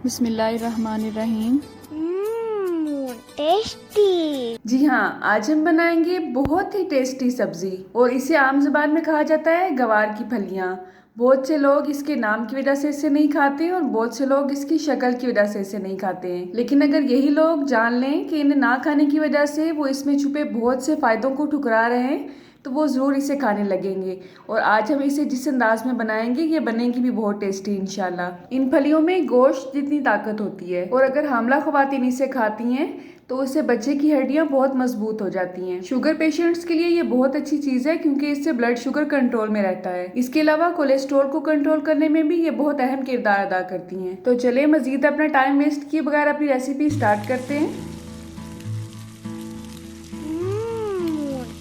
बिस्मिल्लाहिर्रहमानिर्रहीम। टेस्टी। जी हाँ, आज हम बनाएंगे बहुत ही टेस्टी सब्जी और इसे आम जुबान में कहा जाता है गवार की फलियाँ। बहुत से लोग इसके नाम की वजह से इसे नहीं खाते और बहुत से लोग इसकी शक्ल की वजह से इसे नहीं खाते हैं। लेकिन अगर यही लोग जान लें कि इन्हें ना खाने की वजह से वो इसमें छुपे बहुत से फायदों को ठुकरा रहे हैं तो वो ज़रूर इसे खाने लगेंगे। और आज हम इसे जिस अंदाज में बनाएंगे ये बनेगी भी बहुत टेस्टी इंशाल्लाह। इन फलियों में गोश्त जितनी ताकत होती है और अगर हामला ख्वातीन इसे खाती हैं तो उससे बच्चे की हड्डियां बहुत मजबूत हो जाती हैं। शुगर पेशेंट्स के लिए ये बहुत अच्छी चीज़ है क्योंकि इससे ब्लड शुगर कंट्रोल में रहता है। इसके अलावा कोलेस्ट्रॉल को कंट्रोल करने में भी ये बहुत अहम किरदार अदा करती हैं। तो चले मजीद अपना टाइम वेस्ट किए बगैर अपनी रेसिपी स्टार्ट करते हैं।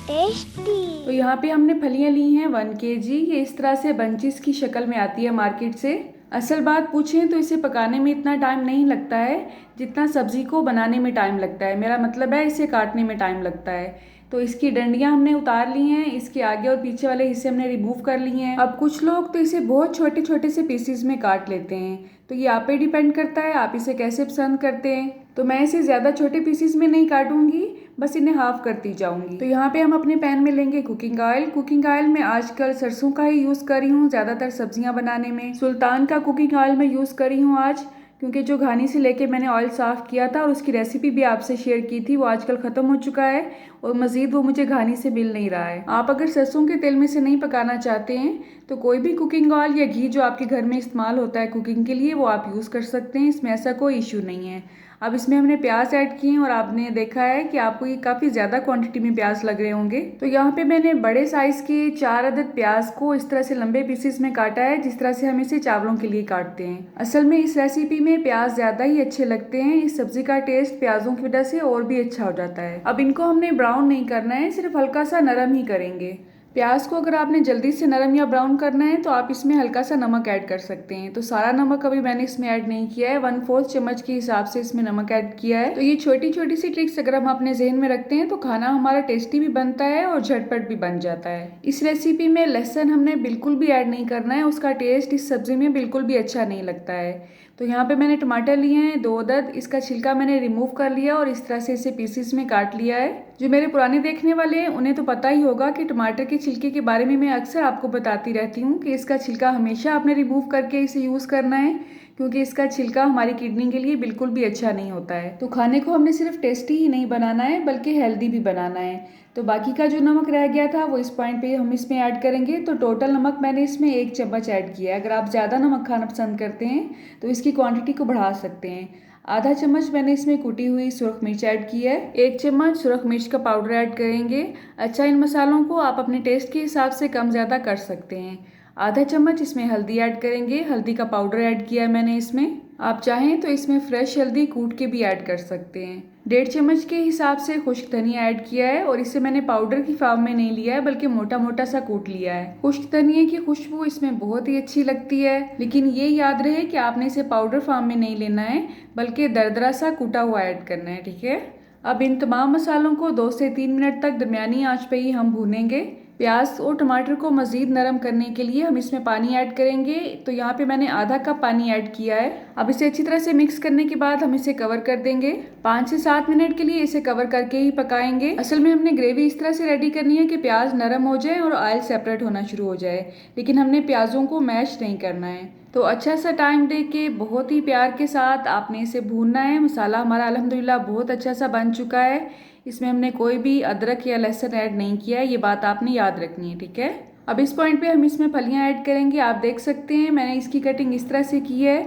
टेस्टी। तो यहाँ पे हमने फलियाँ ली हैं 1 kg। ये इस तरह से बंचेस की शक्ल में आती है मार्केट से। असल बात पूछें तो इसे पकाने में इतना टाइम नहीं लगता है जितना सब्जी को बनाने में टाइम लगता है। मेरा मतलब है इसे काटने में टाइम लगता है। तो इसकी डंडियाँ हमने उतार ली हैं, इसके आगे और पीछे वाले हिस्से हमने रिमूव कर लिए हैं। अब कुछ लोग तो इसे बहुत छोटे छोटे से पीसीज में काट लेते हैं, तो ये आप पे डिपेंड करता है आप इसे कैसे पसंद करते हैं। तो मैं इसे ज़्यादा छोटे पीसीज में नहीं काटूंगी, बस इन्हें हाफ करती जाऊंगी। तो यहाँ पे हम अपने पैन में लेंगे कुकिंग ऑयल। कुकिंग ऑयल में आजकल सरसों का ही यूज़ कर रही हूँ ज़्यादातर सब्जियाँ बनाने में। सुल्तान का कुकिंग ऑयल मैं यूज़ कर रही हूँ आज, क्योंकि जो घानी से लेके मैंने ऑयल साफ़ किया था और उसकी रेसिपी भी आपसे शेयर की थी वो आजकल ख़त्म हो चुका है और मज़ीद वो मुझे घानी से मिल नहीं रहा है। आप अगर सरसों के तेल में से नहीं पकाना चाहते हैं तो कोई भी कुकिंग ऑयल या घी जो आपके घर में इस्तेमाल होता है कुकिंग के लिए वो आप यूज़ कर सकते हैं, इसमें ऐसा कोई इशू नहीं है। अब इसमें हमने प्याज ऐड किए हैं और आपने देखा है कि आपको ये काफ़ी ज़्यादा क्वांटिटी में प्याज लग रहे होंगे। तो यहाँ पे मैंने बड़े साइज़ के 4 अदद प्याज को इस तरह से लंबे पीसेस में काटा है, जिस तरह से हम इसे चावलों के लिए काटते हैं। असल में इस रेसिपी में प्याज ज़्यादा ही अच्छे लगते हैं, इस सब्जी का टेस्ट प्याजों की वजह से और भी अच्छा हो जाता है। अब इनको हमने ब्राउन नहीं करना है, सिर्फ हल्का सा नरम ही करेंगे। प्याज को अगर आपने जल्दी से नरम या ब्राउन करना है तो आप इसमें हल्का सा नमक ऐड कर सकते हैं। तो सारा नमक अभी मैंने इसमें ऐड नहीं किया है, 1/4 चम्मच के हिसाब से इसमें नमक ऐड किया है। तो ये छोटी छोटी सी ट्रिक्स अगर हम अपने जहन में रखते हैं तो खाना हमारा टेस्टी भी बनता है और झटपट भी बन जाता है। इस रेसिपी में लहसुन हमने बिल्कुल भी ऐड नहीं करना है, उसका टेस्ट इस सब्जी में बिल्कुल भी अच्छा नहीं लगता है। तो यहाँ पे मैंने टमाटर लिए हैं 2 अदद, इसका छिलका मैंने रिमूव कर लिया और इस तरह से इसे पीसेस में काट लिया है। जो मेरे पुराने देखने वाले हैं उन्हें तो पता ही होगा कि टमाटर के छिलके के बारे में मैं अक्सर आपको बताती रहती हूँ कि इसका छिलका हमेशा आपने रिमूव करके इसे यूज़ करना है, क्योंकि इसका छिलका हमारी किडनी के लिए बिल्कुल भी अच्छा नहीं होता है। तो खाने को हमने सिर्फ टेस्टी ही नहीं बनाना है बल्कि हेल्दी भी बनाना है। तो बाकी का जो नमक रह गया था वो इस पॉइंट पे हम इसमें ऐड करेंगे। तो टोटल नमक मैंने इसमें 1 चम्मच ऐड किया है। अगर आप ज़्यादा नमक खाना पसंद करते हैं तो इसकी क्वांटिटी को बढ़ा सकते हैं। आधा चम्मच मैंने इसमें कुटी हुई सुरख मिर्च ऐड की है। 1 चम्मच सुरख मिर्च का पाउडर ऐड करेंगे। अच्छा, इन मसालों को आप अपने टेस्ट के हिसाब से कम ज़्यादा कर सकते हैं। आधा चम्मच इसमें हल्दी ऐड करेंगे, हल्दी का पाउडर ऐड किया है मैंने इसमें। आप चाहें तो इसमें फ्रेश हल्दी कूट के भी ऐड कर सकते हैं। 1.5 चम्मच के हिसाब से खुश्क धनिया ऐड किया है और इसे मैंने पाउडर की फॉर्म में नहीं लिया है बल्कि मोटा मोटा सा कूट लिया है। खुश्क धनिया की खुशबू इसमें बहुत ही अच्छी लगती है, लेकिन ये याद रहे कि आपने इसे पाउडर फॉर्म में नहीं लेना है बल्कि दरदरा सा कूटा हुआ ऐड करना है, ठीक है। अब इन तमाम मसालों को 2 से 3 मिनट तक दरमियानी आंच पे ही हम भूनेंगे। प्याज और टमाटर को मज़ीद नरम करने के लिए हम इसमें पानी ऐड करेंगे। तो यहाँ पे मैंने आधा कप पानी ऐड किया है। अब इसे अच्छी तरह से मिक्स करने के बाद हम इसे कवर कर देंगे। 5 से 7 मिनट के लिए इसे कवर करके ही पकाएंगे। असल में हमने ग्रेवी इस तरह से रेडी करनी है कि प्याज नरम हो जाए और ऑयल सेपरेट होना शुरू हो जाए, लेकिन हमने प्याजों को मैश नहीं करना है। तो अच्छा सा टाइम दे के बहुत ही प्यार के साथ आपने इसे भूनना है। मसाला हमारा अल्हम्दुलिल्लाह बहुत अच्छा सा बन चुका है, इसमें हमने कोई भी अदरक या लहसुन ऐड नहीं किया है, ये बात आपने याद रखनी है, ठीक है। अब इस पॉइंट पे हम इसमें फलियां ऐड करेंगे। आप देख सकते हैं मैंने इसकी कटिंग इस तरह से की है।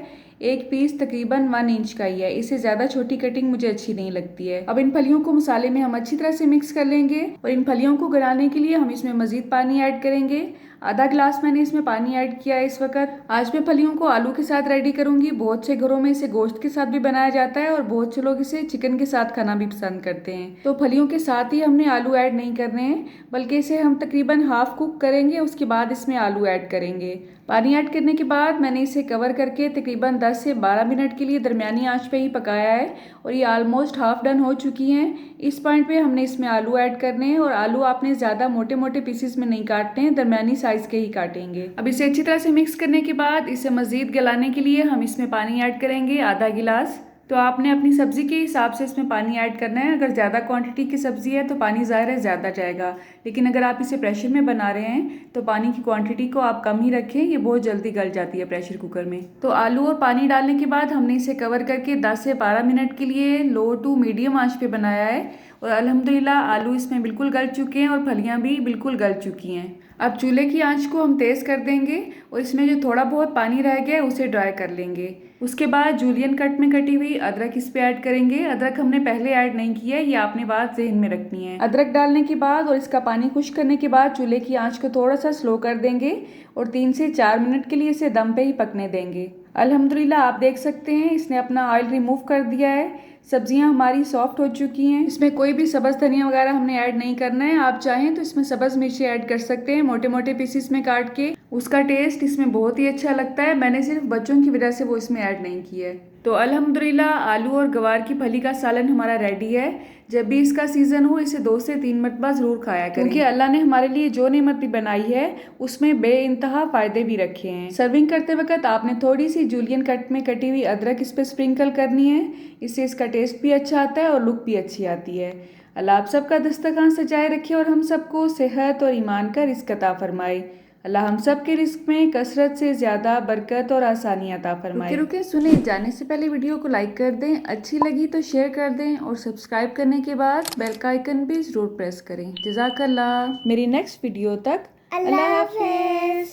एक पीस तकरीबन 1 इंच का ही है, इससे ज़्यादा छोटी कटिंग मुझे अच्छी नहीं लगती है। अब इन फलियों को मसाले में हम अच्छी तरह से मिक्स कर लेंगे और इन फलियों को गलाने के लिए हम इसमें मज़ीद पानी ऐड करेंगे। आधा गिलास मैंने इसमें पानी ऐड किया है इस वक्त। आज मैं फलियों को आलू के साथ रेडी करूंगी। बहुत से घरों में इसे गोश्त के साथ भी बनाया जाता है और बहुत से लोग इसे चिकन के साथ खाना भी पसंद करते हैं। तो फलियों के साथ ही हमने आलू ऐड नहीं करने हैं, बल्कि इसे हम तकरीबन हाफ कुक करेंगे, उसके बाद इसमें आलू ऐड करेंगे। पानी ऐड करने के बाद मैंने इसे कवर करके तकरीबन 10 से 12 मिनट के लिए दरमियानी आंच पे ही पकाया है और ये ऑलमोस्ट हाफ डन हो चुकी हैं। इस पॉइंट पे हमने इसमें आलू ऐड करने हैं और आलू आपने ज़्यादा मोटे मोटे पीसेस में नहीं काटने हैं, दरमियानी साइज़ के ही काटेंगे। अब इसे अच्छी तरह से मिक्स करने के बाद इसे मज़ीद गलाने के लिए हम इसमें पानी ऐड करेंगे आधा गिलास। तो आपने अपनी सब्ज़ी के हिसाब से इसमें पानी ऐड करना है। अगर ज़्यादा क्वांटिटी की सब्ज़ी है तो पानी ज़ाहिर है ज़्यादा जाएगा, लेकिन अगर आप इसे प्रेशर में बना रहे हैं तो पानी की क्वांटिटी को आप कम ही रखें, ये बहुत जल्दी गल जाती है प्रेशर कुकर में। तो आलू और पानी डालने के बाद हमने इसे कवर करके 10 से 12 मिनट के लिए लो टू मीडियम आंच पे बनाया है और अल्हम्दुलिल्लाह आलू इसमें बिल्कुल गल चुके हैं और फलियाँ भी बिल्कुल गल चुकी हैं। अब चूल्हे की आंच को हम तेज़ कर देंगे और इसमें जो थोड़ा बहुत पानी रह गया है उसे ड्राई कर लेंगे। उसके बाद जूलियन कट में कटी हुई अदरक इस पे ऐड करेंगे। अदरक हमने पहले ऐड नहीं किया है, ये आपने बात ज़हन में रखनी है। अदरक डालने के बाद और इसका पानी खुश्क करने के बाद चूल्हे की आंच को थोड़ा सा स्लो कर देंगे और 3 से 4 मिनट के लिए इसे दम पे ही पकने देंगे। अल्हम्दुलिल्लाह आप देख सकते हैं इसने अपना ऑयल रिमूव कर दिया है। सब्जियां हमारी सॉफ्ट हो चुकी हैं। इसमें कोई भी सब्ज़ धनिया वगैरह हमने ऐड नहीं करना है। आप चाहें तो इसमें सब्ज़ मिर्ची ऐड कर सकते हैं मोटे मोटे पीसेस में काट के, उसका टेस्ट इसमें बहुत ही अच्छा लगता है। मैंने सिर्फ बच्चों की वजह से वो इसमें ऐड नहीं किया है। तो अल्हम्दुलिल्लाह आलू और गवार की फली का सालन हमारा रेडी है। जब भी इसका सीज़न हो इसे 2 से 3 मरतबा ज़रूर खाया करें, क्योंकि अल्लाह ने हमारे लिए जो नेमत भी बनाई है उसमें बेइंतहा फ़ायदे भी रखे हैं। सर्विंग करते वक्त आपने थोड़ी सी जूलियन कट में कटी हुई अदरक इस पर स्प्रिंकल करनी है, इससे इसका टेस्ट भी अच्छा आता है और लुक भी अच्छी आती है। अल्लाह आप सबका दस्तरखान सजाए रखे और हम सबको सेहत और ईमान का रिज़्क अता फरमाए। अल्लाह हम सब के रिस्क में कसरत से ज़्यादा बरकत और आसानी अता फरमाए। रुके सुने, जाने से पहले वीडियो को लाइक कर दें, अच्छी लगी तो शेयर कर दें और सब्सक्राइब करने के बाद बेल का आइकन भी ज़रूर प्रेस करें। जज़ाकल्लाह। मेरी नेक्स्ट वीडियो तक अल्लाह हाफ़िज़।